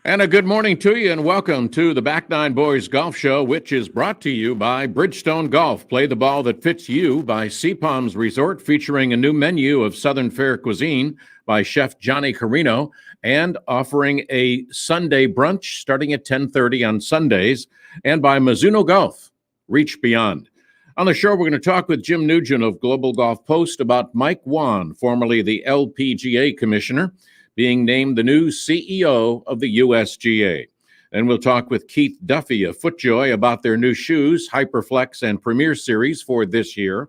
And a good morning to you, and welcome to the Back Nine Boys Golf Show, which is brought to you by Bridgestone Golf. Play the ball that fits you by Sea Palms Resort, featuring a new menu of Southern Fare cuisine by Chef Johnny Carino, and offering a Sunday brunch starting at 10:30 on Sundays, and by Mizuno Golf. Reach beyond. On the show, we're going to talk with Jim Nugent of Global Golf Post about Mike Whan, formerly the LPGA commissioner, being named the new CEO of the USGA. And we'll talk with Keith Duffy of FootJoy about their new shoes, Hyperflex and Premier Series for this year.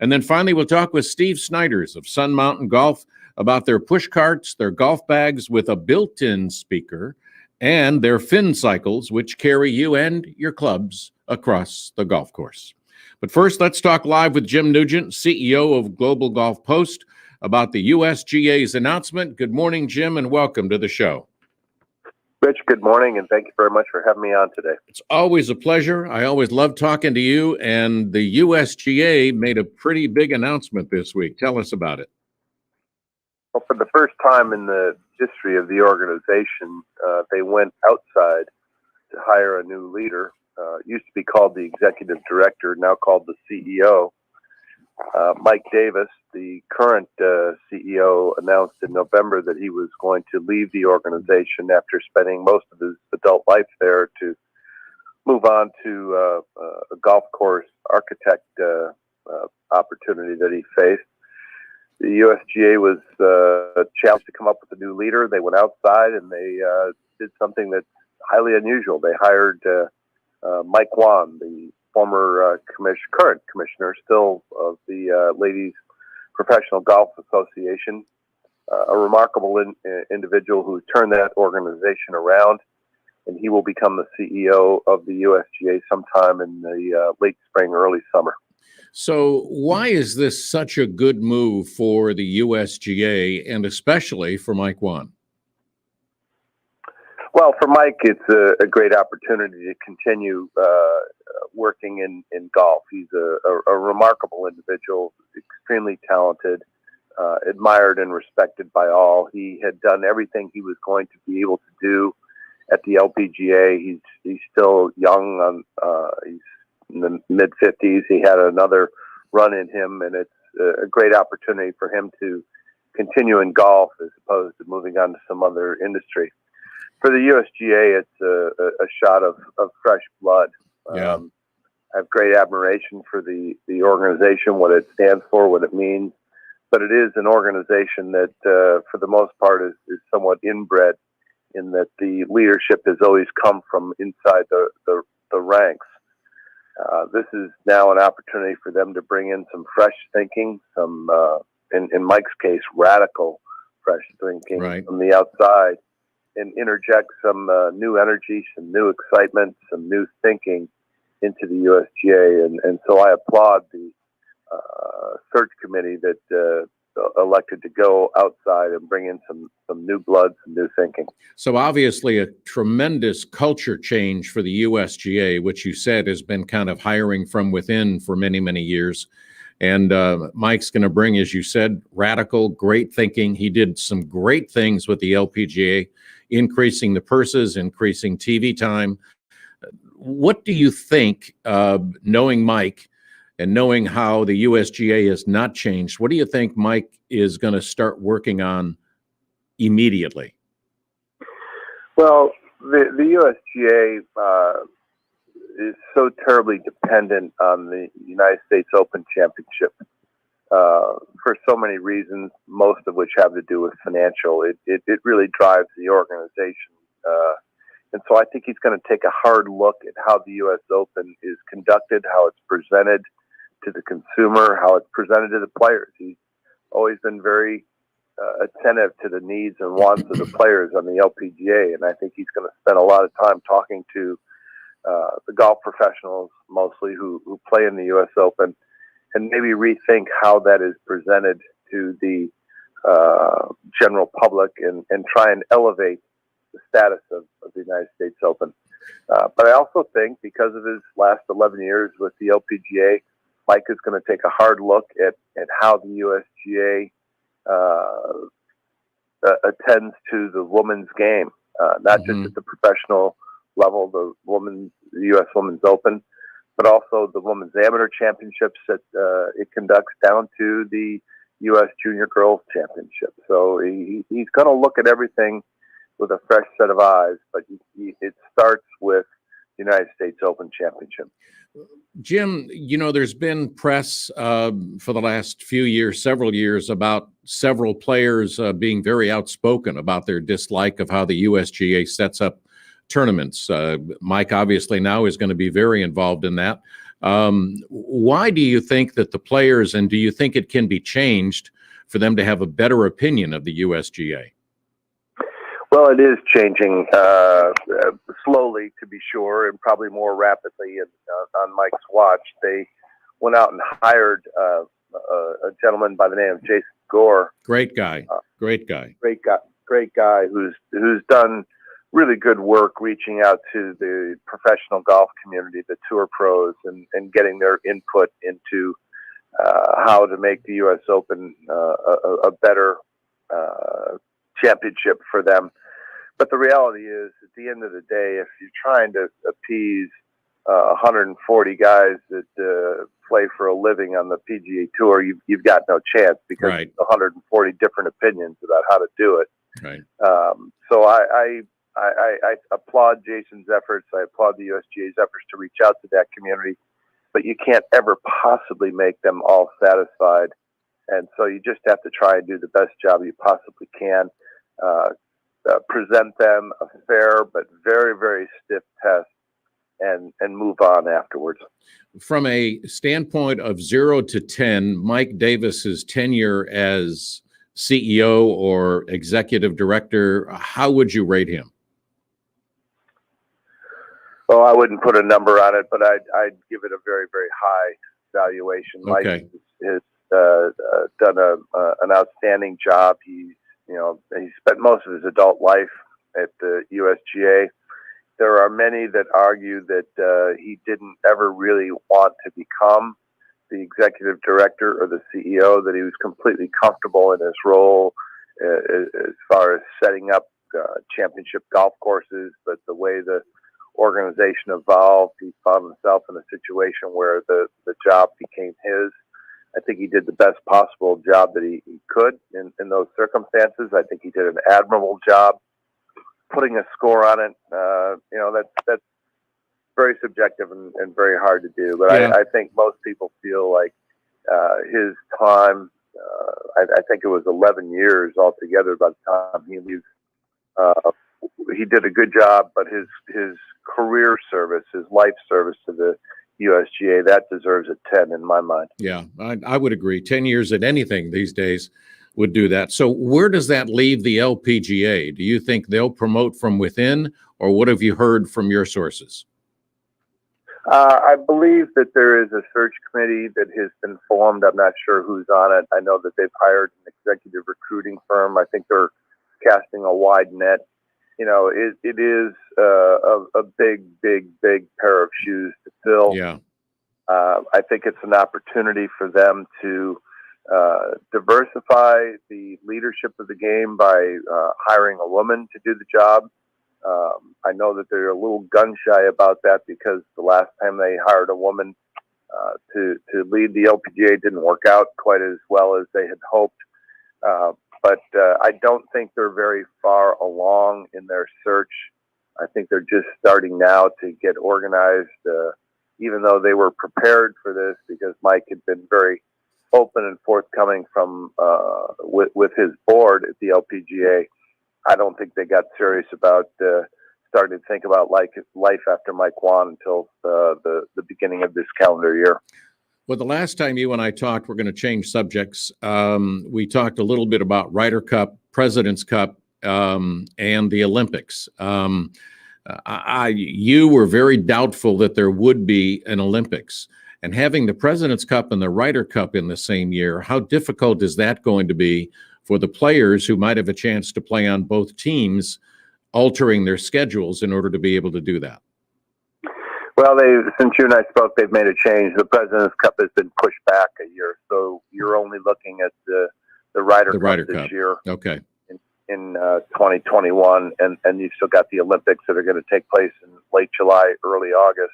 And then finally, we'll talk with Steve Snyders of Sun Mountain Golf about their push carts, their golf bags with a built-in speaker, and their fin cycles, which carry you and your clubs across the golf course. But first, let's talk live with Jim Nugent, CEO of Global Golf Post, about the USGA's announcement. Good morning, Jim, and welcome to the show. Rich, good morning, and thank you very much for having me on today. It's always a pleasure. I always love talking to you, and the USGA made a pretty big announcement this week. Tell us about it. Well, for the first time in the history of the organization, they went outside to hire a new leader. It used to be called the executive director, now called the CEO. Mike Davis, the current CEO, announced in November that he was going to leave the organization after spending most of his adult life there to move on to a golf course architect opportunity that he faced. The USGA was challenged to come up with a new leader. They went outside and they did something that's highly unusual. They hired Mike Whan, the former current commissioner still of the Ladies Professional Golf Association, a remarkable individual who turned that organization around, and he will become the CEO of the USGA sometime in the late spring, early summer. So why is this such a good move for the USGA and especially for Mike Whan? Well, for Mike, it's a great opportunity to continue working in golf. He's a remarkable individual, extremely talented, admired and respected by all. He had done everything he was going to be able to do at the LPGA. He's still young. He's in the mid-50s. He had another run in him, and it's a great opportunity for him to continue in golf as opposed to moving on to some other industry. For the USGA, it's a shot of fresh blood. Yeah. I have great admiration for the organization, what it stands for, what it means. But it is an organization that, for the most part, is somewhat inbred in that the leadership has always come from inside the ranks. This is now an opportunity for them to bring in some fresh thinking, some, in Mike's case, radical fresh thinking from the outside, and interject some new energy, some new excitement, some new thinking into the USGA. And so I applaud the search committee that elected to go outside and bring in some new blood, some new thinking. So obviously a tremendous culture change for the USGA, which you said has been kind of hiring from within for many, many years. And Mike's going to bring, as you said, radical, great thinking. He did some great things with the LPGA, increasing the purses, increasing TV time. What do you think, knowing Mike and knowing how the USGA has not changed, what do you think Mike is going to start working on immediately? Well, the USGA is so terribly dependent on the United States Open Championship for so many reasons, most of which have to do with financial. It really drives the organization. And so I think he's going to take a hard look at how the U.S. Open is conducted, how it's presented to the consumer, how it's presented to the players. He's always been very attentive to the needs and wants of the players on the LPGA, and I think he's going to spend a lot of time talking to the golf professionals mostly who play in the U.S. Open, and maybe rethink how that is presented to the general public and try and elevate the status of the United States Open. But I also think because of his last 11 years with the LPGA, Mike is going to take a hard look at how the USGA attends to the women's game. not just at the professional level, the U.S. Women's Open, but also the Women's Amateur Championships that it conducts down to the U.S. Junior Girls Championship. So he's going to look at everything with a fresh set of eyes, but it starts with the United States Open Championship. Jim, there's been press for the last few years, several years, about several players being very outspoken about their dislike of how the USGA sets up tournaments. Mike obviously now is going to be very involved in that. Why do you think that the players, and do you think it can be changed for them to have a better opinion of the USGA? Well, it is changing slowly, to be sure, and probably more rapidly. On Mike's watch, they went out and hired a gentleman by the name of Jason Gore. Great guy. Great guy who's done really good work reaching out to the professional golf community, the tour pros, and getting their input into how to make the U.S. Open a better championship for them. But the reality is, at the end of the day, if you're trying to appease 140 guys that play for a living on the PGA Tour, you've got no chance, because right. 140 different opinions about how to do it. Right. So I applaud Jason's efforts. I applaud the USGA's efforts to reach out to that community, but you can't ever possibly make them all satisfied. And so you just have to try and do the best job you possibly can. Present them a fair but very, very stiff test, and move on afterwards. From a standpoint of 0 to 10, Mike Davis's tenure as CEO or executive director, how would you rate him? Well, I wouldn't put a number on it, but I'd give it a very, very high valuation. Okay. Mike has done an outstanding job. He spent most of his adult life at the USGA. There are many that argue that he didn't ever really want to become the executive director or the CEO, that he was completely comfortable in his role as far as setting up championship golf courses. But the way the organization evolved, he found himself in a situation where the job became his. I think he did the best possible job that he could in those circumstances. I think he did an admirable job. Putting a score on it, that's very subjective and very hard to do. But yeah. I think most people feel like his time, I think it was 11 years altogether by the time he leaves. He did a good job, but his career service, his life service to the USGA, that deserves a 10 in my mind. Yeah, I would agree. 10 years at anything these days would do that. So where does that leave the LPGA? Do you think they'll promote from within, or what have you heard from your sources? I believe that there is a search committee that has been formed. I'm not sure who's on it. I know that they've hired an executive recruiting firm. I think they're casting a wide net. It is a big pair of shoes to fill. Yeah. I think it's an opportunity for them to diversify the leadership of the game by hiring a woman to do the job. I know that they're a little gun shy about that, because the last time they hired a woman to lead the LPGA didn't work out quite as well as they had hoped. But I don't think they're very far along in their search. I think they're just starting now to get organized, even though they were prepared for this, because Mike had been very open and forthcoming with his board at the LPGA. I don't think they got serious about starting to think about life after Mike won until the beginning of this calendar year. Well, the last time you and I talked, we're going to change subjects. We talked a little bit about Ryder Cup, President's Cup, and the Olympics. You were very doubtful that there would be an Olympics. And having the President's Cup and the Ryder Cup in the same year, how difficult is that going to be for the players who might have a chance to play on both teams, altering their schedules in order to be able to do that? Well, since you and I spoke, they've made a change. The President's Cup has been pushed back a year, so you're only looking at the Ryder Cup this year. Okay. in 2021, and you've still got the Olympics that are going to take place in late July, early August.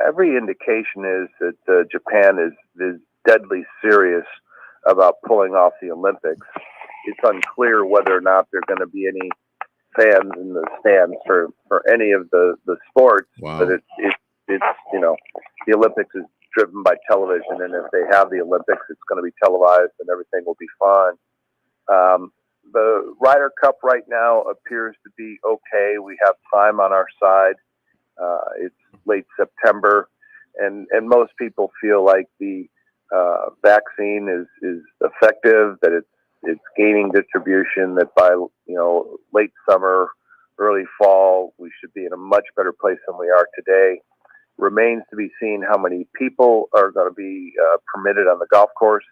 Every indication is that Japan is deadly serious about pulling off the Olympics. It's unclear whether or not there are going to be any fans in the stands for any of the sports. Wow. But it's the Olympics is driven by television, and if they have the Olympics, it's going to be televised, and everything will be fine. The Ryder Cup right now appears to be okay. We have time on our side. It's late September, and most people feel like the vaccine is effective, that it's gaining distribution, that by late summer, early fall, we should be in a much better place than we are today. Remains to be seen how many people are going to be permitted on the golf course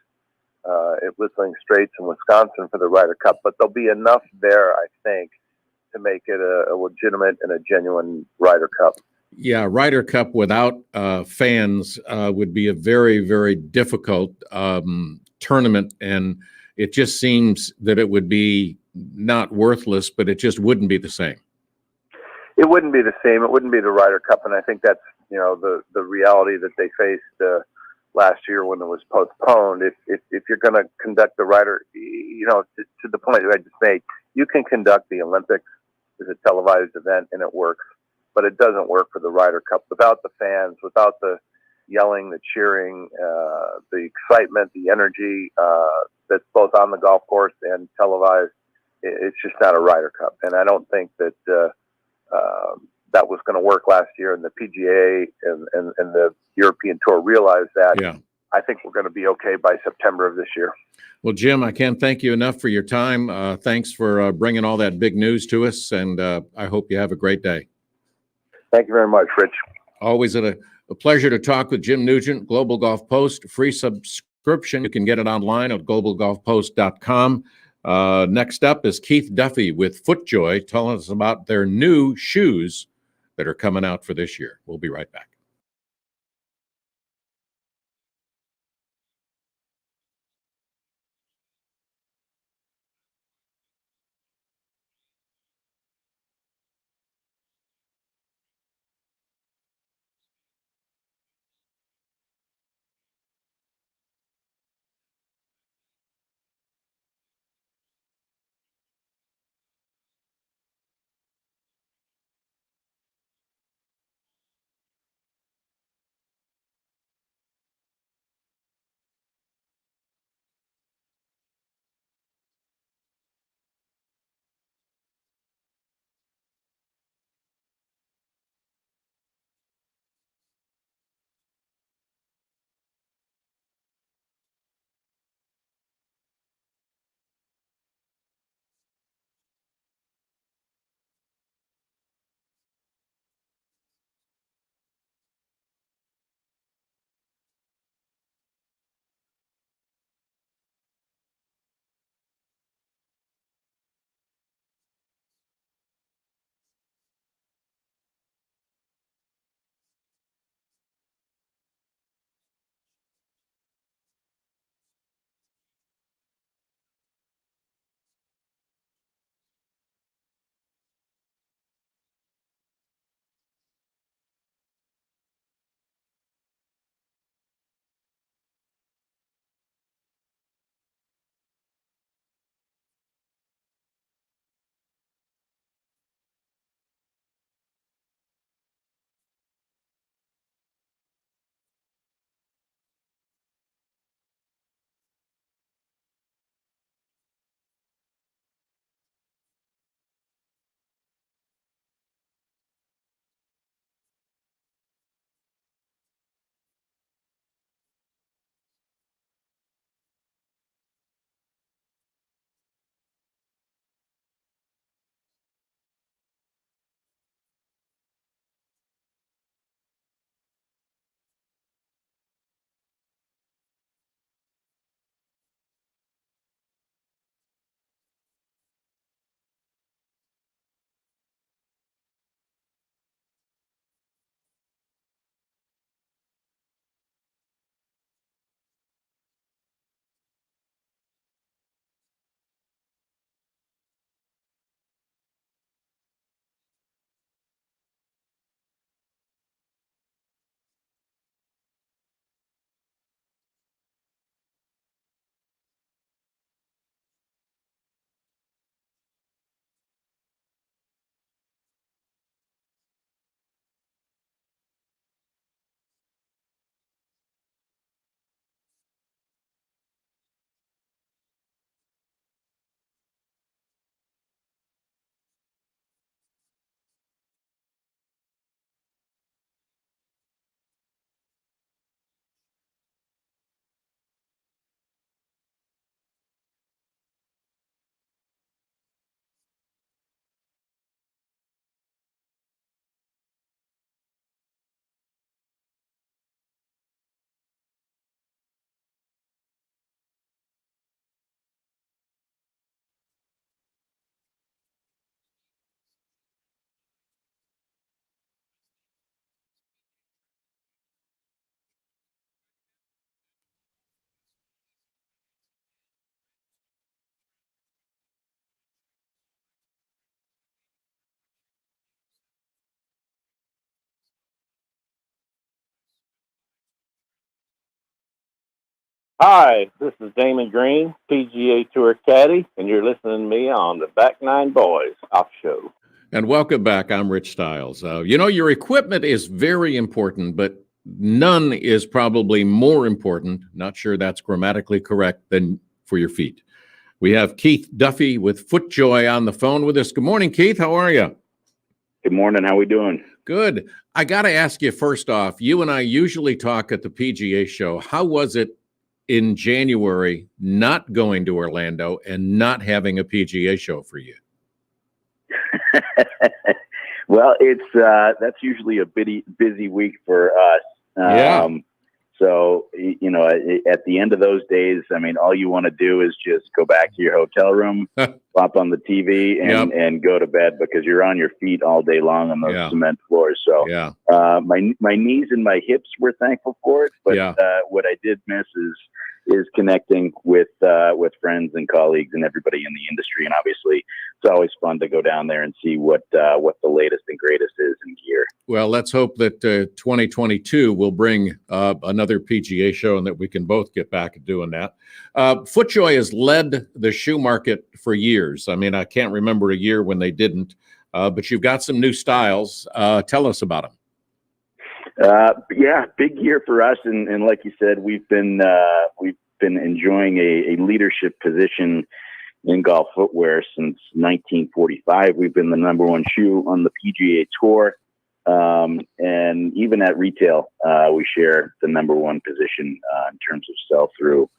at Whistling Straits in Wisconsin for the Ryder Cup, but there'll be enough there, I think, to make it a legitimate and a genuine Ryder Cup. Yeah, Ryder Cup without fans would be a very, very difficult tournament, and it just seems that it would be not worthless, but it just wouldn't be the same. It wouldn't be the same. It wouldn't be the Ryder Cup, and I think that's the reality that they faced last year when it was postponed. If you're going to conduct the Ryder, to the point that I just made, you can conduct the Olympics as a televised event and it works, but it doesn't work for the Ryder Cup without the fans, without the yelling, the cheering, the excitement, the energy that's both on the golf course and televised. It's just not a Ryder Cup, and I don't think that that was going to work last year, and the PGA and the European Tour realized that. Yeah. I think we're going to be okay by September of this year. Well, Jim, I can't thank you enough for your time. Thanks for bringing all that big news to us, and I hope you have a great day. Thank you very much, Rich. Always a pleasure to talk with Jim Nugent, Global Golf Post. Free subscription. You can get it online at globalgolfpost.com. Next up is Keith Duffy with FootJoy telling us about their new shoes that are coming out for this year. We'll be right back. Hi, this is Damon Green, PGA Tour caddy, and you're listening to me on the Back Nine Boys Golf Show. And welcome back. I'm Rich Stiles. Your equipment is very important, but none is probably more important, not sure that's grammatically correct, than for your feet. We have Keith Duffy with FootJoy on the phone with us. Good morning, Keith. How are you? Good morning. How we doing? Good. I got to ask you first off, you and I usually talk at the PGA show. How was it in January not going to Orlando and not having a PGA show for you? Well, that's usually a busy week for us. Yeah. So, at the end of those days, I mean, all you want to do is just go back to your hotel room, pop on the TV, and go to bed because you're on your feet all day long on those cement floors. So, my knees and my hips were thankful for it, but what I did miss is connecting with friends and colleagues and everybody in the industry. And obviously, it's always fun to go down there and see what the latest and greatest is in gear. Well, let's hope that 2022 will bring another PGA show and that we can both get back to doing that. FootJoy has led the shoe market for years. I mean, I can't remember a year when they didn't, but you've got some new styles. Tell us about them. Big year for us, and like you said, we've been enjoying a leadership position in golf footwear since 1945. We've been the number one shoe on the PGA Tour, and even at retail, we share the number one position in terms of sell-through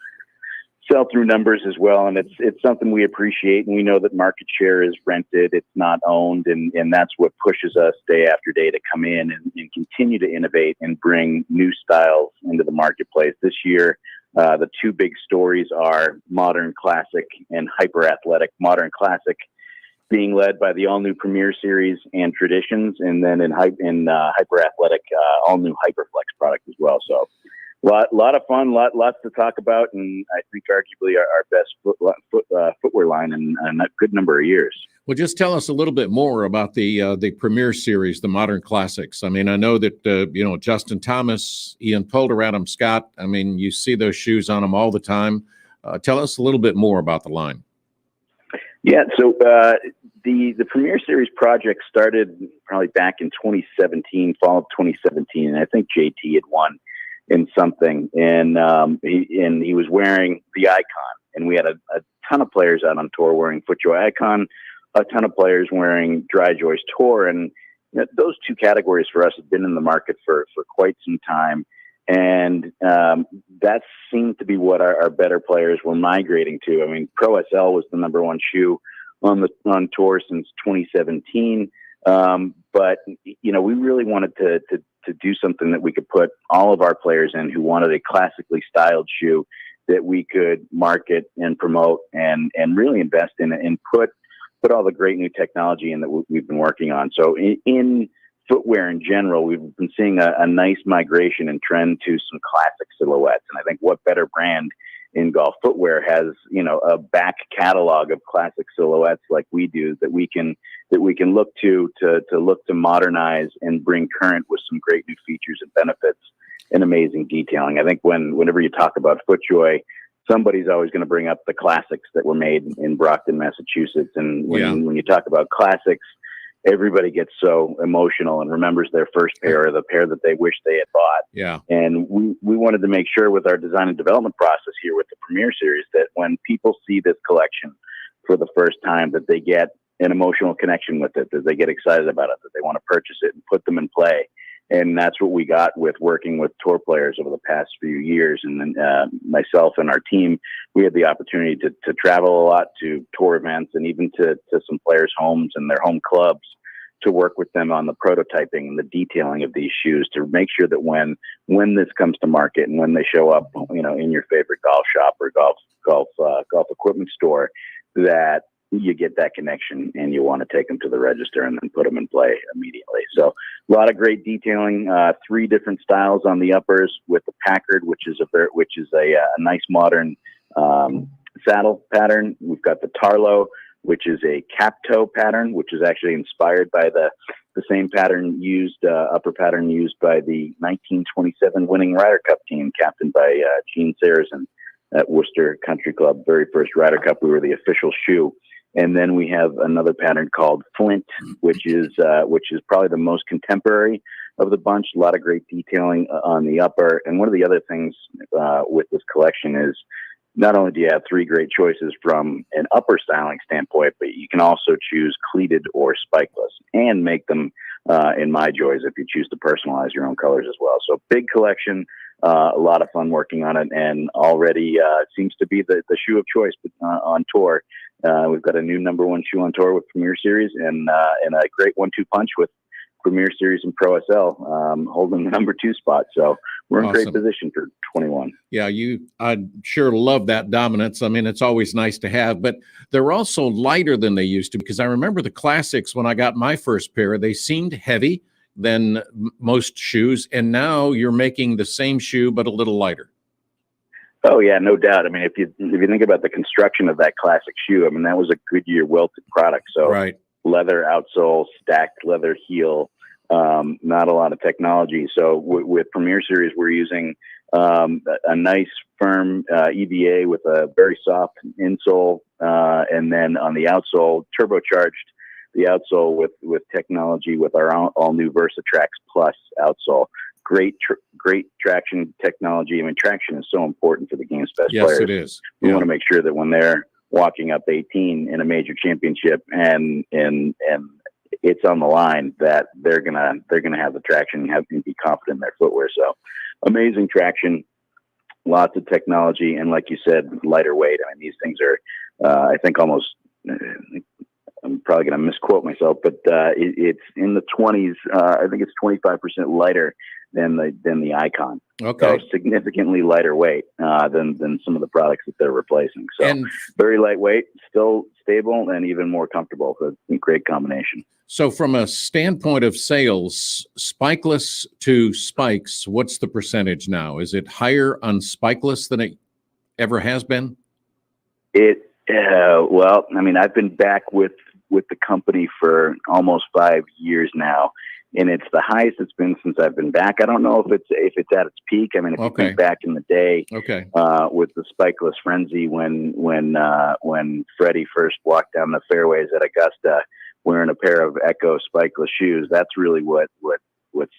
numbers as well. And it's something we appreciate, and we know that market share is rented, it's not owned, and that's what pushes us day after day to come in and continue to innovate and bring new styles into the marketplace. This year, the two big stories are Modern Classic and Hyper Athletic. Modern Classic being led by the all-new Premier Series and Traditions, and then in Hyper Athletic, all-new Hyperflex product as well. So lot of fun, lots to talk about, and I think arguably our best footwear line in a good number of years. Well, just tell us a little bit more about the Premier Series, the Modern Classics. I mean, I know that Justin Thomas, Ian Poulter, Adam Scott. I mean, you see those shoes on them all the time. Tell us a little bit more about the line. Yeah, so the Premier Series project started probably back in 2017, fall of 2017, and I think JT had won in something, and he was wearing the Icon, and we had a ton of players out on tour wearing FootJoy Icon, a ton of players wearing DryJoy's Tour, and those two categories for us have been in the market for quite some time, and that seemed to be what our better players were migrating to. I mean, Pro SL was the number one shoe on tour since 2017, but we really wanted to do something that we could put all of our players in who wanted a classically styled shoe that we could market and promote and really invest in and put all the great new technology in that we've been working on. So in footwear in general, we've been seeing a nice migration and trend to some classic silhouettes. And I think what better brand in golf footwear has, a back catalog of classic silhouettes like we do that we can look to look to modernize and bring current with some great new features and benefits and amazing detailing. I think whenever you talk about FootJoy, somebody's always going to bring up the classics that were made in Brockton, Massachusetts. And when you talk about classics, everybody gets so emotional and remembers their first pair or the pair that they wish they had bought. Yeah. And we wanted to make sure with our design and development process here with the Premier Series that when people see this collection for the first time, that they get an emotional connection with it, that they get excited about it, that they want to purchase it and put them in play. And that's what we got with working with tour players over the past few years. And then myself and our team, we had the opportunity to travel a lot to tour events and even to some players' homes and their home clubs to work with them on the prototyping and the detailing of these shoes to make sure that when this comes to market and when they show up, in your favorite golf shop or golf equipment store, that you get that connection and you want to take them to the register and then put them in play immediately. So a lot of great detailing, 3 different styles on the uppers with the Packard, which is a nice modern saddle pattern. We've got the Tarlo, which is a cap toe pattern, which is actually inspired by the same pattern upper pattern used by the 1927 winning Ryder Cup team, captained by Gene Sarazen. at Worcester Country Club, very first Ryder Cup. We were the official shoe. And then we have another pattern called Flint, which is probably the most contemporary of the bunch. A lot of great detailing on the upper. And one of the other things with this collection is not only do you have three great choices from an upper styling standpoint, but you can also choose cleated or spikeless and make them in My Joys if you choose to personalize your own colors as well. So big collection, a lot of fun working on it, and already seems to be the shoe of choice on tour. We've got a new number one shoe on tour with Premier Series and a great 1-2 punch with Premier Series and Pro SL holding the number 2 spot. So we're in great position for 21. Yeah, I sure love that dominance. I mean, it's always nice to have, but they're also lighter than they used to, because I remember the classics when I got my first pair, they seemed heavy than most shoes. And now you're making the same shoe, but a little lighter. Oh yeah, no doubt. I mean, if you think about the construction of that classic shoe, I mean, that was a Goodyear welted product. So right. Leather outsole, stacked leather heel, not a lot of technology. So with Premier Series, we're using a nice firm EVA with a very soft insole, and then on the outsole, turbocharged the outsole with technology with our all new VersaTrax Plus outsole. Great traction technology. I mean, traction is so important for the game's best players. Yes, it is. We want to make sure that when they're walking up 18 in a major championship and it's on the line, that they're gonna have the traction and be confident in their footwear. So amazing traction, lots of technology, and like you said, lighter weight. I mean, these things are I think almost I'm probably going to misquote myself, but it's in the 20s. I think it's 25% lighter than the Icon. Okay. So significantly lighter weight than some of the products that they're replacing. So and very lightweight, still stable, and even more comfortable. So it's a great combination. so from a standpoint of sales, spikeless to spikes, what's the percentage now? Is it higher on spikeless than it ever has been? Well, I mean, I've been back with the company for almost 5 years now, and it's the highest it's been since I've been back. I don't know if it's at its peak. I mean, if you think back in the day, with the spikeless frenzy when Freddie first walked down the fairways at Augusta wearing a pair of Echo spikeless shoes, that's really what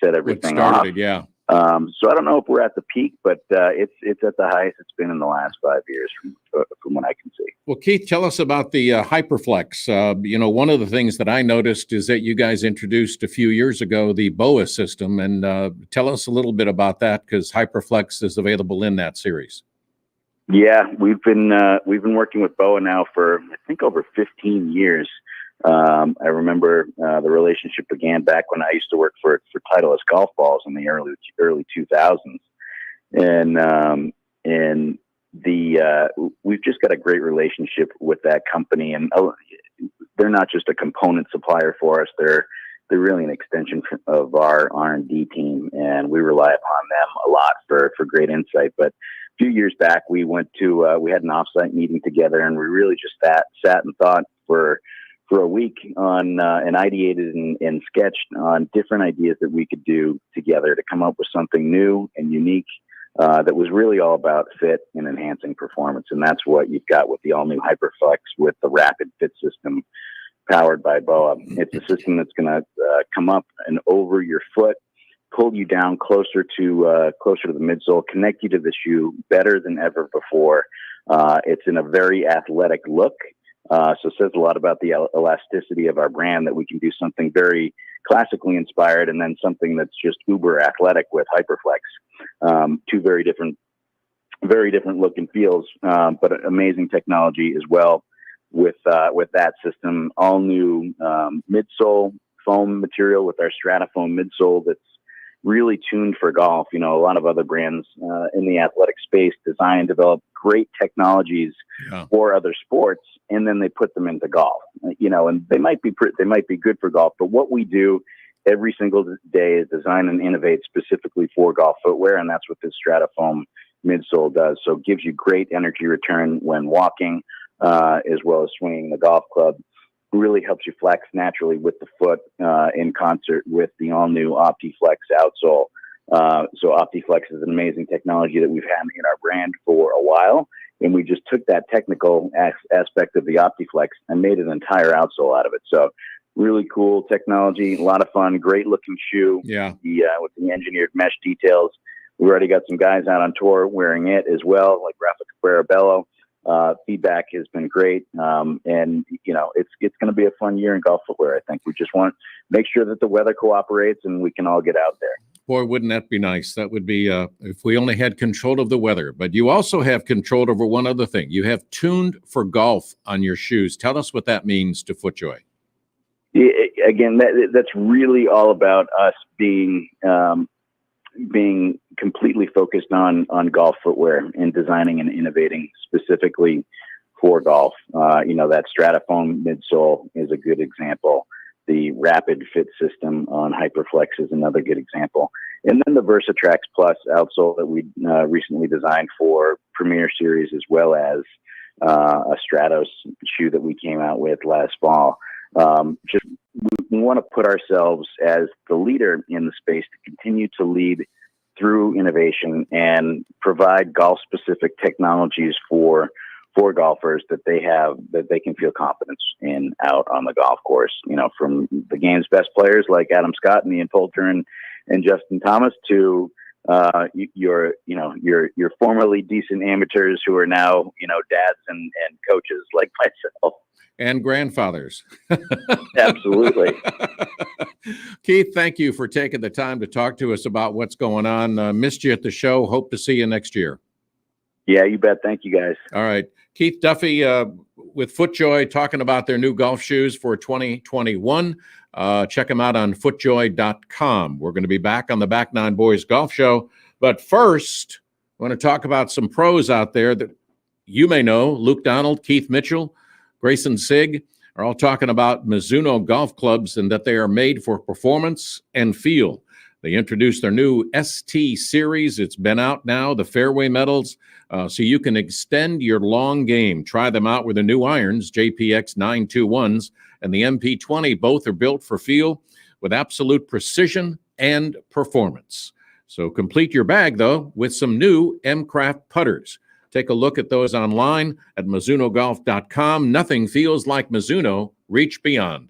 set everything off. Yeah. So I don't know if we're at the peak, but it's at the highest it's been in the last 5 years from what I can see. Well, Keith, tell us about the Hyperflex. One of the things that I noticed is that you guys introduced a few years ago the BOA system, and tell us a little bit about that, because Hyperflex is available in that series. Yeah, we've been working with BOA now for I think over 15 years. I remember the relationship began back when I used to work for Titleist Golf Balls in the early 2000s, and we've just got a great relationship with that company, and they're not just a component supplier for us; they're really an extension of our R&D team, and we rely upon them a lot for great insight. But a few years back, we went to we had an offsite meeting together, and we really just sat and thought for a week on and ideated and sketched on different ideas that we could do together to come up with something new and unique that was really all about fit and enhancing performance. And that's what you've got with the all-new Hyperflex with the Rapid Fit system powered by BOA. It's a system that's going to come up and over your foot, pull you down closer to the midsole, connect you to the shoe better than ever before. It's in a very athletic look. So it says a lot about the elasticity of our brand, that we can do something very classically inspired and then something that's just uber athletic with Hyperflex. Two very different look and feels, but amazing technology as well with that system. All new midsole foam material with our Stratafoam midsole that's really tuned for golf. A lot of other brands in the athletic space design and develop great technologies for other sports, and then they put them into golf. And they might be good for golf, but what we do every single day is design and innovate specifically for golf footwear, and that's what this Stratafoam midsole does. So it gives you great energy return when walking, as well as swinging the golf club. Really helps you flex naturally with the foot in concert with the all-new OptiFlex outsole. So OptiFlex is an amazing technology that we've had in our brand for a while. And we just took that technical aspect of the OptiFlex and made an entire outsole out of it. So really cool technology, a lot of fun, great looking shoe. Yeah. With the engineered mesh details. We already got some guys out on tour wearing it as well, like Rafa Cabrera-Bello. Feedback has been great. And, it's going to be a fun year in golf footwear. I think we just want to make sure that the weather cooperates and we can all get out there. Boy, wouldn't that be nice? That would be if we only had control of the weather. But you also have control over one other thing. You have Tuned for Golf on your shoes. Tell us what that means to FootJoy. Again, that's really all about us being completely focused on golf footwear and designing and innovating specifically for golf. That Stratafoam midsole is a good example. The Rapid Fit system on Hyperflex is another good example. And then the VersaTrax Plus outsole that we recently designed for Premier Series, as well as a Stratos shoe that we came out with last fall. We want to put ourselves as the leader in the space to continue to lead through innovation and provide golf-specific technologies for golfers that they can feel confidence in out on the golf course. From the game's best players like Adam Scott and Ian Poulter and Justin Thomas to your formerly decent amateurs who are now dads and coaches like myself. And grandfathers. Absolutely. Keith, thank you for taking the time to talk to us about what's going on. Missed you at the show. Hope to see you next year. Yeah, you bet. Thank you, guys. All right. Keith Duffy with FootJoy talking about their new golf shoes for 2021. Check them out on footjoy.com. We're going to be back on the Back Nine Boys Golf Show. But first, I want to talk about some pros out there that you may know. Luke Donald, Keith Mitchell, Grayson Sigg are all talking about Mizuno golf clubs and that they are made for performance and feel. They introduced their new ST series. It's been out now, the fairway metals, so you can extend your long game. Try them out with the new irons, JPX 921s and the MP20. Both are built for feel with absolute precision and performance. So complete your bag, though, with some new M-Craft putters. Take a look at those online at MizunoGolf.com. Nothing feels like Mizuno. Reach beyond.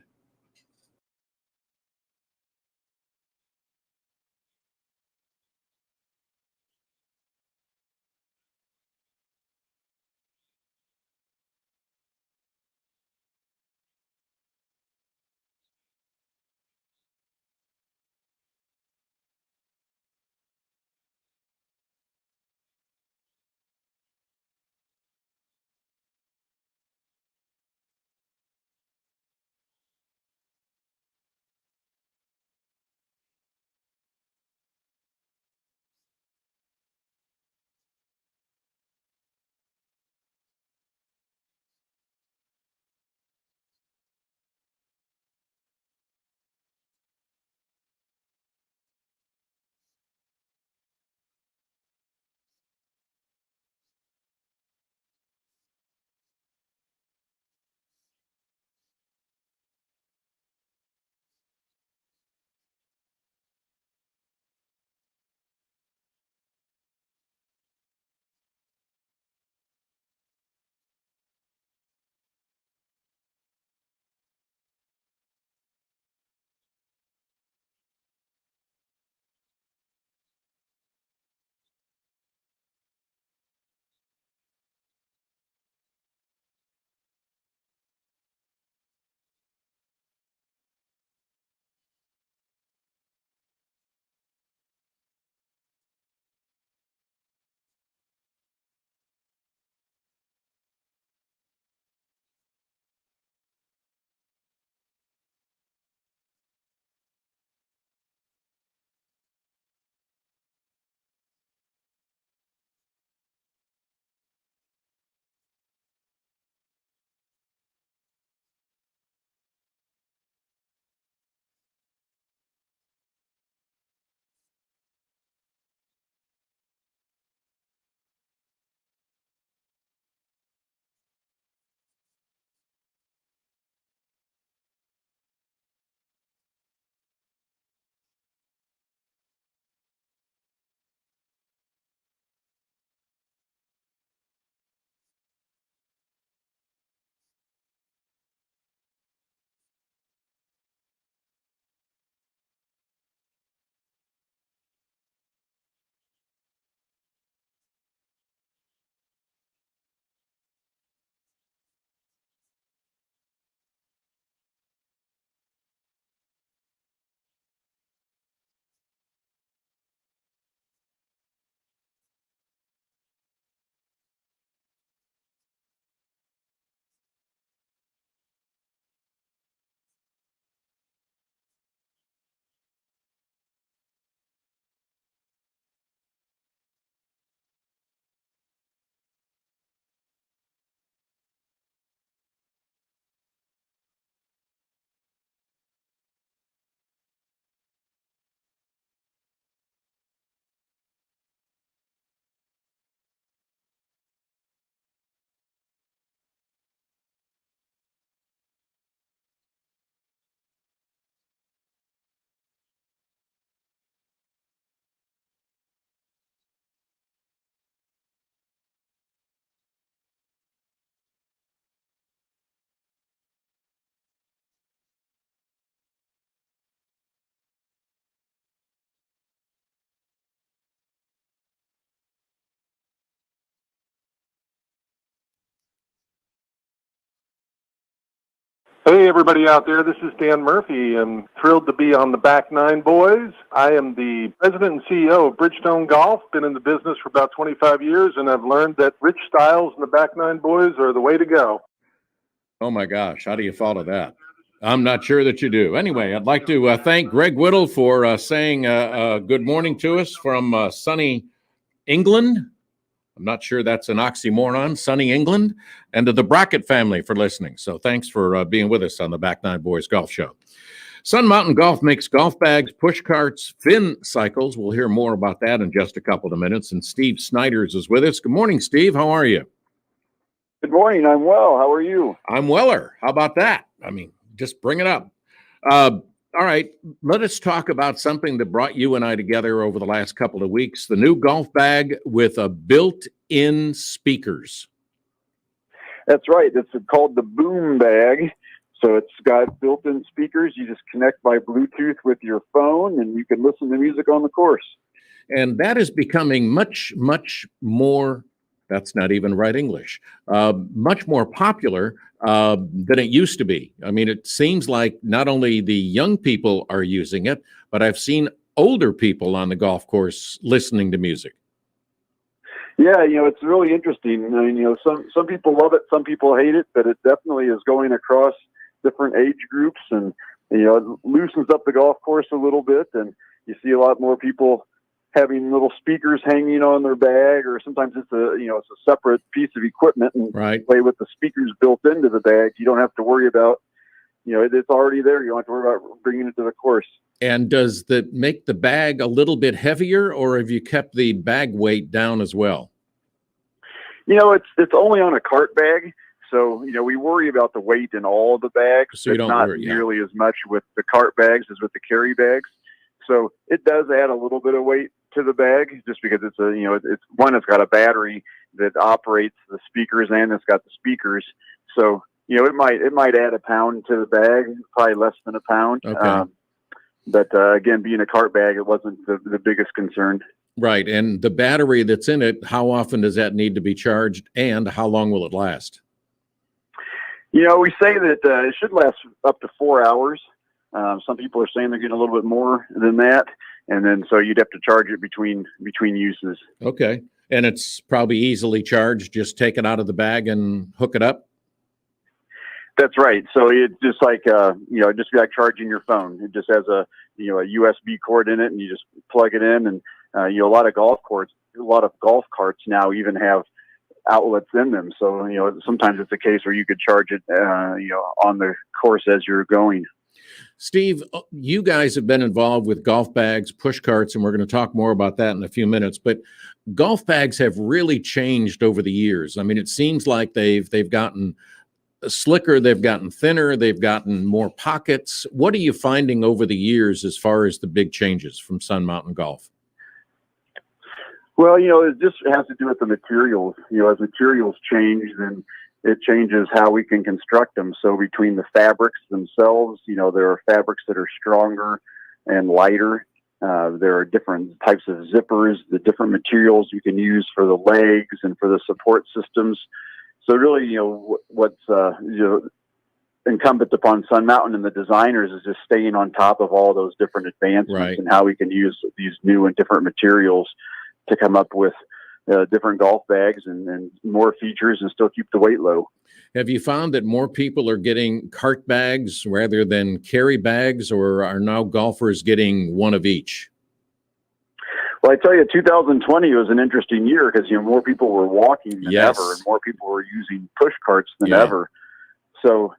Hey, everybody out there. This is Dan Murphy. I'm thrilled to be on the Back Nine Boys. I am the president and CEO of Bridgestone Golf. Been in the business for about 25 years, and I've learned that Rich Styles and the Back Nine Boys are the way to go. Oh my gosh, how do you follow that? I'm not sure that you do. Anyway, I'd like to thank Greg Whittle for saying good morning to us from sunny England. I'm not sure that's an oxymoron, sunny England, and to the Brackett family for listening. So thanks for being with us on the Back Nine Boys Golf Show. Sun Mountain Golf makes golf bags, push carts, fin cycles. We'll hear more about that in just a couple of minutes. And Steve Snyders is with us. Good morning, Steve. How are you? Good morning. I'm well. How are you? I'm weller. How about that? I mean, just bring it up. All right, let us talk about something that brought you and I together over the last couple of weeks, the new golf bag with a built-in speakers. That's right. It's called the Boom Bag. So it's got built-in speakers. You just connect by Bluetooth with your phone, and you can listen to music on the course. And that is becoming much, much more, that's not even right English, much more popular than it used to be. I mean, it seems like not only the young people are using it, but I've seen older people on the golf course listening to music. Yeah, it's really interesting. I mean, some people love it, some people hate it, but it definitely is going across different age groups, and it loosens up the golf course a little bit, and you see a lot more people having little speakers hanging on their bag, or sometimes it's a separate piece of equipment, and right. play with the speakers built into the bag. You don't have to worry about, it's already there. You don't have to worry about bringing it to the course. And does that make the bag a little bit heavier, or have you kept the bag weight down as well? It's only on a cart bag. So, we worry about the weight in all of the bags, so you don't not worry, nearly as much with the cart bags as with the carry bags. So it does add a little bit of weight to the bag, just because it's got a battery that operates the speakers, and it's got the speakers. So, it might add a pound to the bag, probably less than a pound. Okay. But again, being a cart bag, it wasn't the biggest concern. Right. And the battery that's in it, how often does that need to be charged, and how long will it last? We say that it should last up to 4 hours. Some people are saying they're getting a little bit more than that. And then so you'd have to charge it between uses. Okay. And it's probably easily charged. Just take it out of the bag and hook it up. That's right. So it's just like, just like charging your phone. It just has a USB cord in it, and you just plug it in. And, a lot of golf carts now even have outlets in them. So, sometimes it's a case where you could charge it, on the course as you're going. Steve, you guys have been involved with golf bags, push carts, and we're going to talk more about that in a few minutes. But golf bags have really changed over the years. I mean, it seems like they've gotten slicker, they've gotten thinner, they've gotten more pockets. What are you finding over the years as far as the big changes from Sun Mountain Golf? Well, it just has to do with the materials. As materials change, then it changes how we can construct them. So between the fabrics themselves, there are fabrics that are stronger and lighter. There are different types of zippers, the different materials you can use for the legs and for the support systems. So really, what's incumbent upon Sun Mountain and the designers is just staying on top of all those different advancements, right, and how we can use these new and different materials to come up with different golf bags and more features and still keep the weight low. Have you found that more people are getting cart bags rather than carry bags, or are now golfers getting one of each? Well, I tell you, 2020 was an interesting year because, more people were walking than Yes. ever, and more people were using push carts than Yeah. ever. So,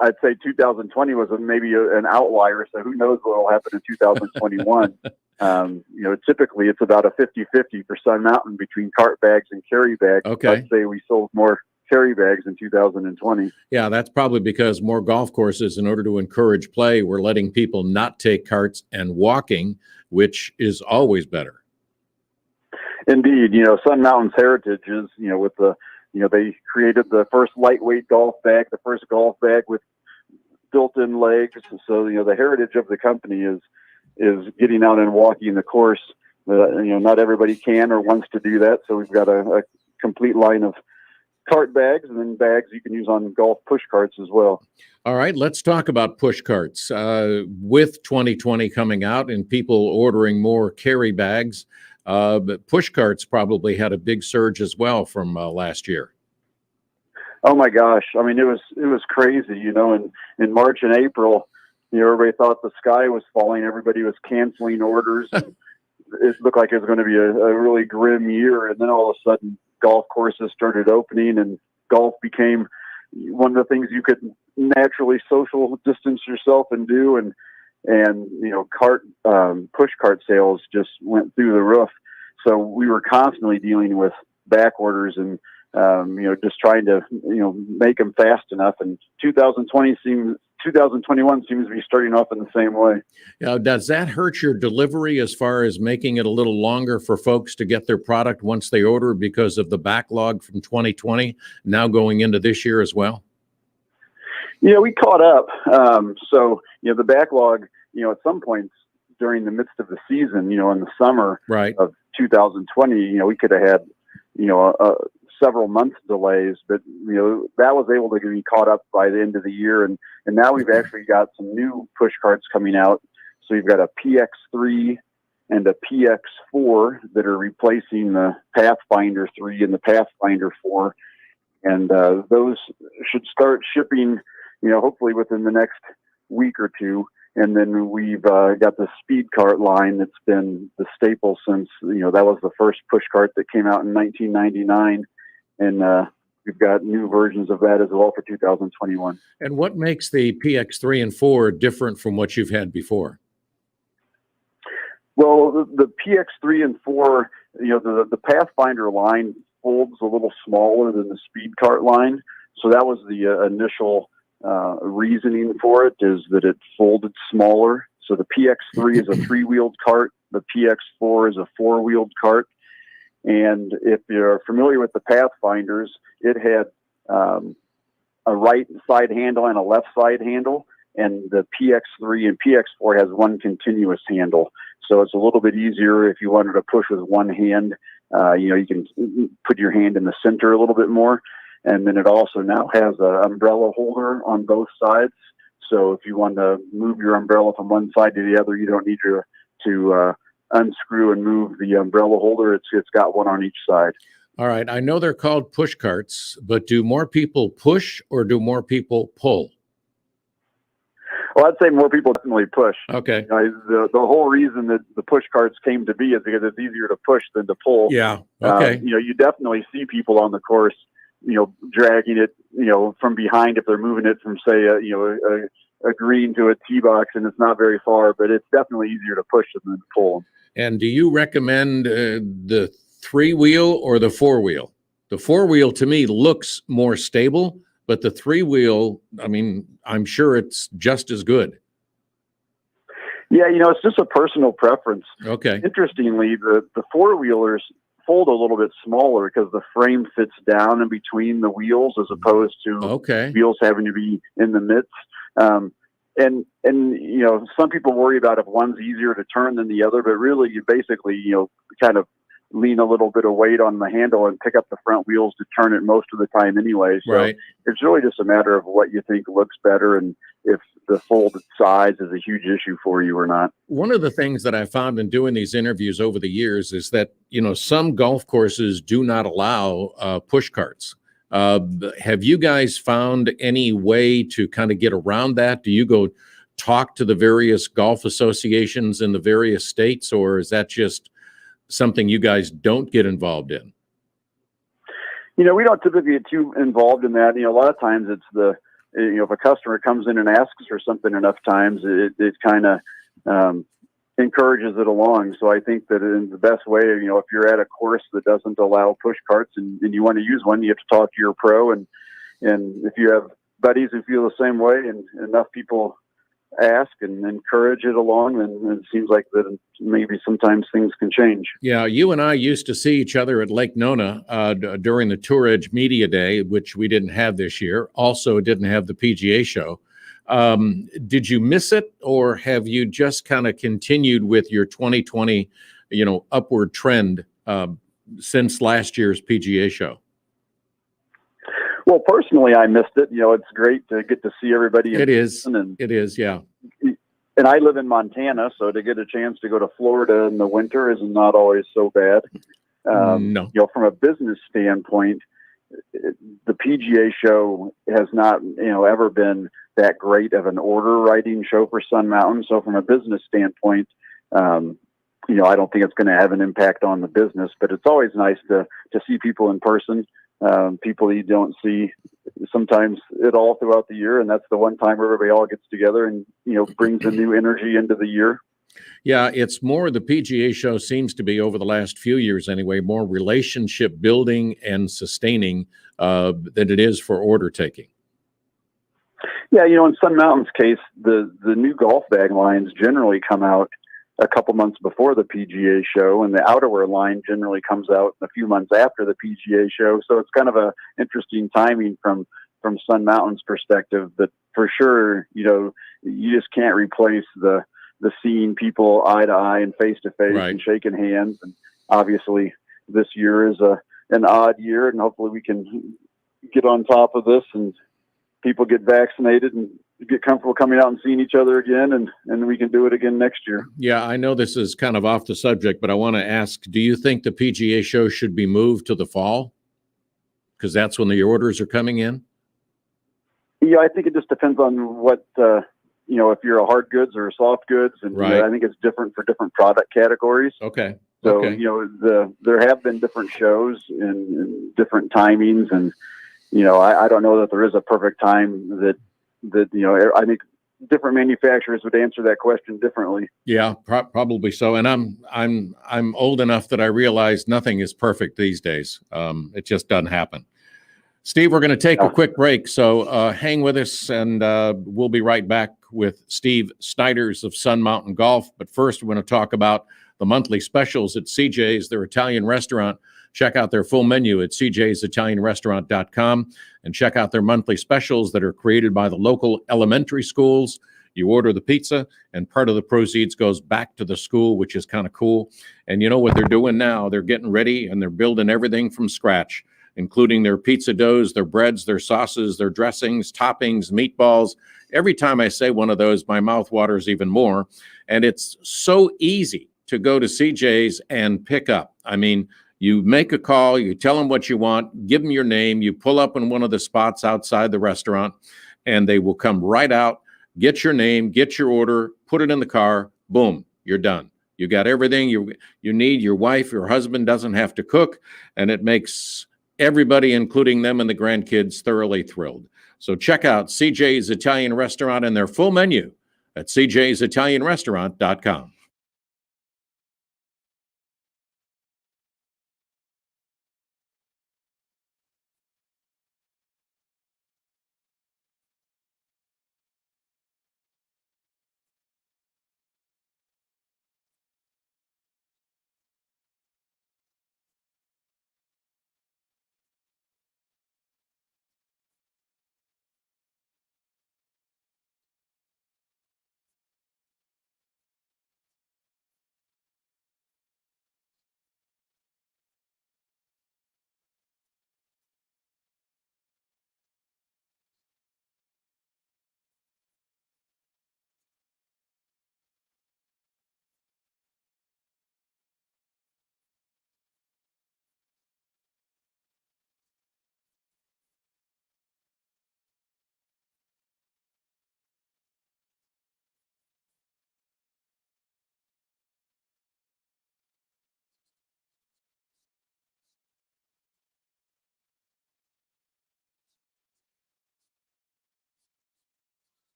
I'd say 2020 was maybe an outlier. So who knows what will happen in 2021? Typically it's about a 50-50 for Sun Mountain between cart bags and carry bags. Okay. I'd say we sold more carry bags in 2020. Yeah, that's probably because more golf courses, in order to encourage play, we're letting people not take carts and walking, which is always better. Indeed, Sun Mountain's heritage is, with the, they created the first lightweight golf bag, the first golf bag with built-in legs. So, the heritage of the company is getting out and walking the course. Not everybody can or wants to do that. So we've got a complete line of cart bags, and then bags you can use on golf push carts as well. All right, let's talk about push carts. With 2020 coming out and people ordering more carry bags, but push carts probably had a big surge as well from last year. Oh my gosh! I mean, it was crazy. In March and April, everybody thought the sky was falling. Everybody was canceling orders. It looked like it was going to be a really grim year, and then all of a sudden, golf courses started opening, and golf became one of the things you could naturally social distance yourself and do, and push cart sales just went through the roof. So we were constantly dealing with back orders and just trying to make them fast enough. And 2021 seems to be starting off in the same way. Now, does that hurt your delivery as far as making it a little longer for folks to get their product once they order because of the backlog from 2020 now going into this year as well? Yeah, we caught up. The backlog, at some points during the midst of the season, in the summer Right. of 2020, we could have had, several months delays, but that was able to be caught up by the end of the year, and now we've actually got some new push carts coming out. So you've got a PX3 and a PX4 that are replacing the Pathfinder 3 and the Pathfinder 4, and those should start shipping, hopefully within the next week or two. And then we've got the speed cart line that's been the staple since, that was the first push cart that came out in 1999. And we've got new versions of that as well for 2021. And what makes the PX3 and 4 different from what you've had before? Well, the PX3 and 4, the Pathfinder line folds a little smaller than the speed cart line. So that was the initial reasoning for it, is that it folded smaller. So the PX3 is a 3-wheeled cart. The PX4 is a 4-wheeled cart. And if you're familiar with the Pathfinders, it had a right side handle and a left side handle. And the PX3 and PX4 has one continuous handle. So it's a little bit easier if you wanted to push with one hand. You can put your hand in the center a little bit more. And then it also now has an umbrella holder on both sides. So if you want to move your umbrella from one side to the other, you don't need to unscrew and move the umbrella holder. It's got one on each side. All right. I know they're called push carts, but do more people push or do more people pull? Well, I'd say more people definitely push. Okay. The whole reason that the push carts came to be is because it's easier to push than to pull. Yeah. Okay. You definitely see people on the course, dragging it, from behind if they're moving it from, say, a green to a tee box, and it's not very far, but it's definitely easier to push than to pull. And do you recommend the 3-wheel or the 4-wheel? The 4-wheel to me looks more stable, but the 3-wheel, I'm sure it's just as good. Yeah, it's just a personal preference. Okay. Interestingly, the 4-wheelers fold a little bit smaller because the frame fits down in between the wheels as opposed to wheels having to be in the midst. And some people worry about if one's easier to turn than the other, but really you basically, kind of lean a little bit of weight on the handle and pick up the front wheels to turn it most of the time anyway. So Right. It's really just a matter of what you think looks better and if the folded size is a huge issue for you or not. One of the things that I found in doing these interviews over the years is that, some golf courses do not allow push carts. Have you guys found any way to kind of get around that? Do you go talk to the various golf associations in the various states, or is that just something you guys don't get involved in? We don't typically get too involved in that. A lot of times it's if a customer comes in and asks for something enough times, it kind of encourages it along. So I think that in the best way, if you're at a course that doesn't allow push carts and you want to use one, you have to talk to your pro. And if you have buddies who feel the same way and enough people ask and encourage it along, then it seems like that maybe sometimes things can change. Yeah, you and I used to see each other at Lake Nona during the Tour Edge Media Day, which we didn't have this year. Also didn't have the PGA show. Did you miss it, or have you just kind of continued with your 2020, upward trend since last year's PGA show? Well, personally, I missed it. It's great to get to see everybody. It is. And It is. Yeah. I live in Montana, so to get a chance to go to Florida in the winter is not always so bad. No. From a business standpoint, the PGA show has not, ever been that great of an order writing show for Sun Mountain. So from a business standpoint, I don't think it's going to have an impact on the business, but it's always nice to see people in person, people you don't see sometimes at all throughout the year. And that's the one time everybody all gets together and, brings a new energy into the year. Yeah, it's more the PGA show seems to be over the last few years anyway, more relationship building and sustaining than it is for order taking. Yeah, in Sun Mountain's case, the new golf bag lines generally come out a couple months before the PGA show, and the outerwear line generally comes out a few months after the PGA show. So it's kind of a interesting timing from Sun Mountain's perspective. But for sure, you just can't replace the seeing people eye to eye and face to face Right. and shaking hands. And obviously, this year is an odd year, and hopefully we can get on top of this and people get vaccinated and get comfortable coming out and seeing each other again, and we can do it again next year. Yeah, I know this is kind of off the subject, but I want to ask, do you think the PGA show should be moved to the fall? Because that's when the orders are coming in? Yeah, I think it just depends on what, if you're a hard goods or a soft goods. And Right. I think it's different for different product categories. Okay. So, Okay. there have been different shows and different timings. And, I don't know that there is a perfect time that I think different manufacturers would answer that question differently. Yeah, probably so. And I'm old enough that I realize nothing is perfect these days. It just doesn't happen. Steve, we're going to take a quick break, so hang with us, and we'll be right back with Steve Snyders of Sun Mountain Golf. But first, we're going to talk about the monthly specials at CJ's, their Italian restaurant. Check out their full menu at cjsitalianrestaurant.com and check out their monthly specials that are created by the local elementary schools. You order the pizza, and part of the proceeds goes back to the school, which is kind of cool. And you know what they're doing now? They're getting ready, and they're building everything from scratch, including their pizza doughs, their breads, their sauces, their dressings, toppings, meatballs. Every time I say one of those, my mouth waters even more. And it's so easy to go to CJ's and pick up. I mean, you make a call, you tell them what you want, give them your name, you pull up in one of the spots outside the restaurant, and they will come right out, get your name, get your order, put it in the car, boom, you're done. You got everything you need. Your wife, your husband doesn't have to cook, and it makes everybody, including them and the grandkids, thoroughly thrilled. So check out CJ's Italian Restaurant and their full menu at cjsitalianrestaurant.com.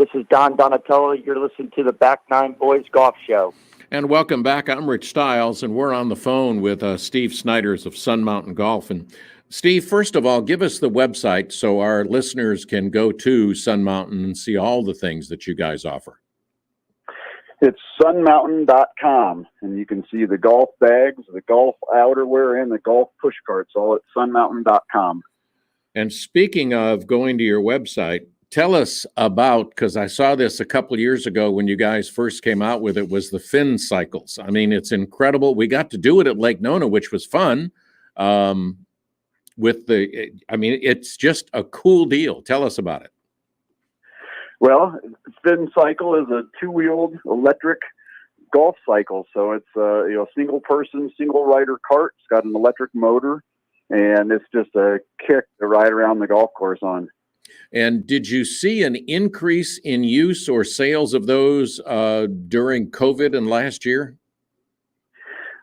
This is Don Donatello. You're listening to the Back Nine Boys Golf Show. And welcome back. I'm Rich Stiles, and we're on the phone with Steve Snyders of Sun Mountain Golf. And Steve, first of all, give us the website so our listeners can go to Sun Mountain and see all the things that you guys offer. It's sunmountain.com, and you can see the golf bags, the golf outerwear, and the golf push carts all at sunmountain.com. And speaking of going to your website, tell us about, because I saw this a couple of years ago when you guys first came out with it, was the fin cycles. I mean, it's incredible. We got to do it at Lake Nona, which was fun. It's just a cool deal. Tell us about it. Well, Fin Cycle is a two-wheeled electric golf cycle. So it's a single person, single rider cart. It's got an electric motor, and it's just a kick to ride around the golf course on. And did you see an increase in use or sales of those during COVID and last year?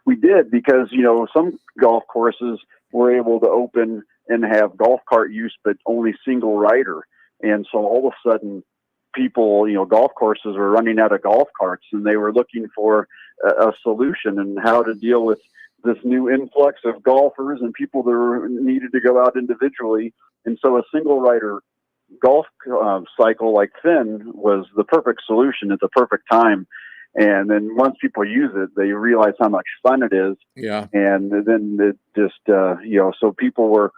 We did, because, some golf courses were able to open and have golf cart use, but only single rider. And so all of a sudden, people, golf courses were running out of golf carts, and they were looking for a solution and how to deal with this new influx of golfers and people that needed to go out individually. And so a single rider golf cycle like Fin was the perfect solution at the perfect time. And then once people use it, they realize how much fun it is. Yeah. And then it just, so people were,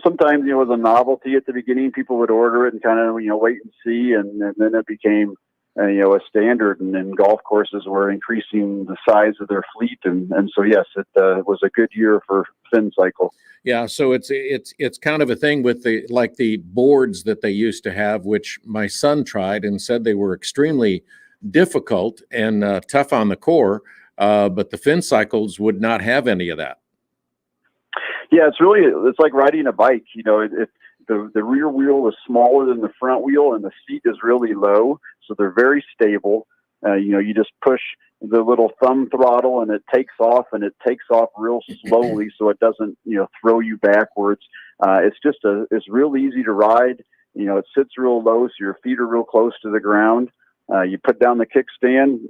sometimes it was a novelty at the beginning. People would order it and kind of, wait and see. And then it became, a standard. And then golf courses were increasing the size of their fleet. And so, yes, it was a good year for Fin Cycle. Yeah, so it's kind of a thing with the boards that they used to have, which my son tried and said they were extremely difficult and tough on the core, but the Fin Cycles would not have any of that. Yeah, it's like riding a bike. The rear wheel is smaller than the front wheel, and the seat is really low, so they're very stable. You just push the little thumb throttle, and it takes off real slowly, so it doesn't, throw you backwards. It's real easy to ride. It sits real low, so your feet are real close to the ground. You put down the kickstand,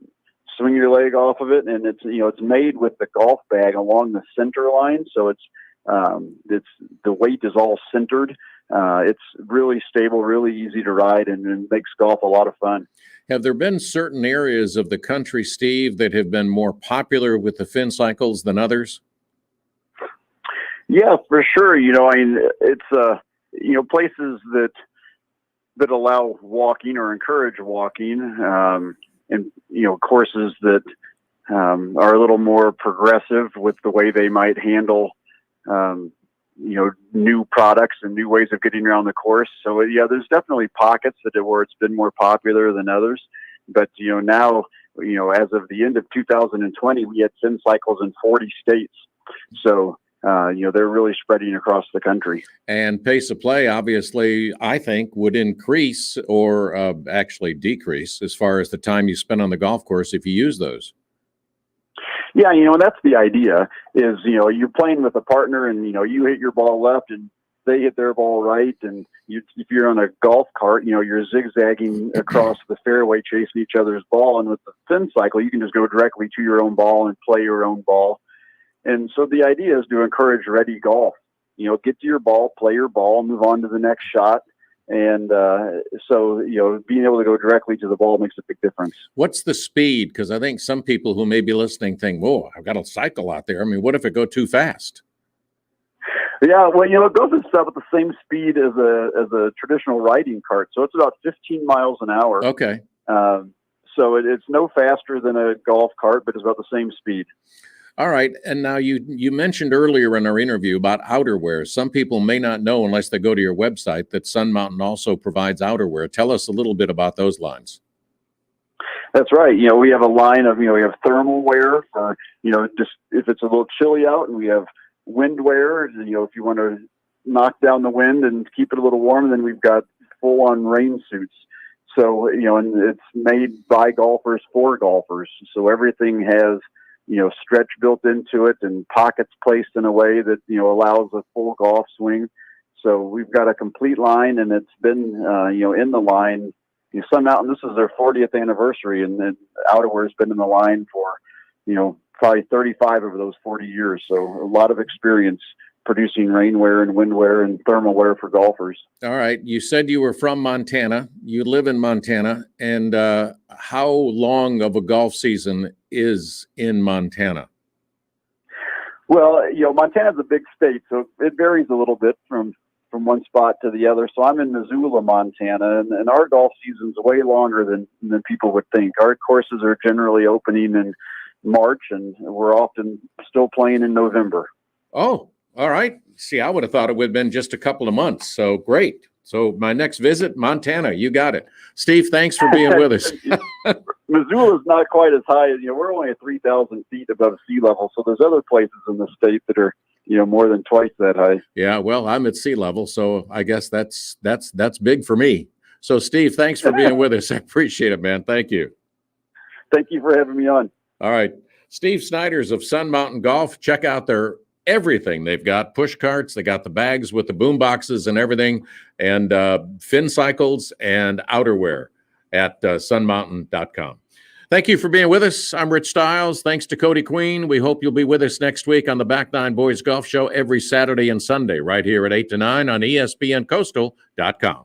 swing your leg off of it, and it's made with the golf bag along the center line, so it's the weight is all centered. It's really stable, really easy to ride, and it makes golf a lot of fun. Have there been certain areas of the country, Steve, that have been more popular with the Fin Cycles than others? Yeah, for sure. It's places that allow walking or encourage walking, and courses that are a little more progressive with the way they might handle new products and new ways of getting around the course. So yeah, there's definitely pockets where it's been more popular than others. But now, as of the end of 2020, we had Fin Cycles in 40 states. So they're really spreading across the country. And pace of play, obviously, I think would increase or actually decrease as far as the time you spend on the golf course if you use those. Yeah, that's the idea is, you're playing with a partner and, you hit your ball left and they hit their ball right. And if you're on a golf cart, you're zigzagging across the fairway chasing each other's ball. And with the Fin Cycle, you can just go directly to your own ball and play your own ball. And so the idea is to encourage ready golf. Get to your ball, play your ball, move on to the next shot. And so being able to go directly to the ball makes a big difference. What's the speed? Because I think some people who may be listening think, whoa, I've got a cycle out there. I mean, what if it go too fast? Yeah, well, it goes at the same speed as a traditional riding cart. So it's about 15 miles an hour. Okay. So it's no faster than a golf cart, but it's about the same speed. All right. And now you mentioned earlier in our interview about outerwear. Some people may not know unless they go to your website that Sun Mountain also provides outerwear. Tell us a little bit about those lines. That's right. We have a line of, we have thermal wear for, just if it's a little chilly out, and we have wind wear, if you want to knock down the wind and keep it a little warm, then we've got full on rain suits. So, and it's made by golfers for golfers. So everything has, stretch built into it and pockets placed in a way that, allows a full golf swing. So we've got a complete line, and it's been, in the line, Sun Mountain, this is their 40th anniversary, and then outerwear's been in the line for, probably 35 of those 40 years. So a lot of experience producing rainwear and windwear and thermal wear for golfers. All right. You said you were from Montana. You live in Montana. And how long of a golf season is in Montana? Well, Montana's a big state, so it varies a little bit from one spot to the other. So I'm in Missoula, Montana, and our golf season's way longer than people would think. Our courses are generally opening in March, and we're often still playing in November. Oh, all right. See, I would have thought it would have been just a couple of months. So great. So my next visit, Montana, you got it. Steve, thanks for being with us. Missoula's not quite as high as, we're only at 3,000 feet above sea level. So there's other places in the state that are, more than twice that high. Yeah, well, I'm at sea level, so I guess that's big for me. So Steve, thanks for being with us. I appreciate it, man. Thank you. Thank you for having me on. All right. Steve Snyder's of Sun Mountain Golf. Check out their everything. They've got push carts. They got the bags with the boom boxes and everything, and fin cycles and outerwear at sunmountain.com. Thank you for being with us. I'm Rich Stiles. Thanks to Cody Queen. We hope you'll be with us next week on the Back Nine Boys Golf Show every Saturday and Sunday right here at 8 to 9 on ESPNCoastal.com.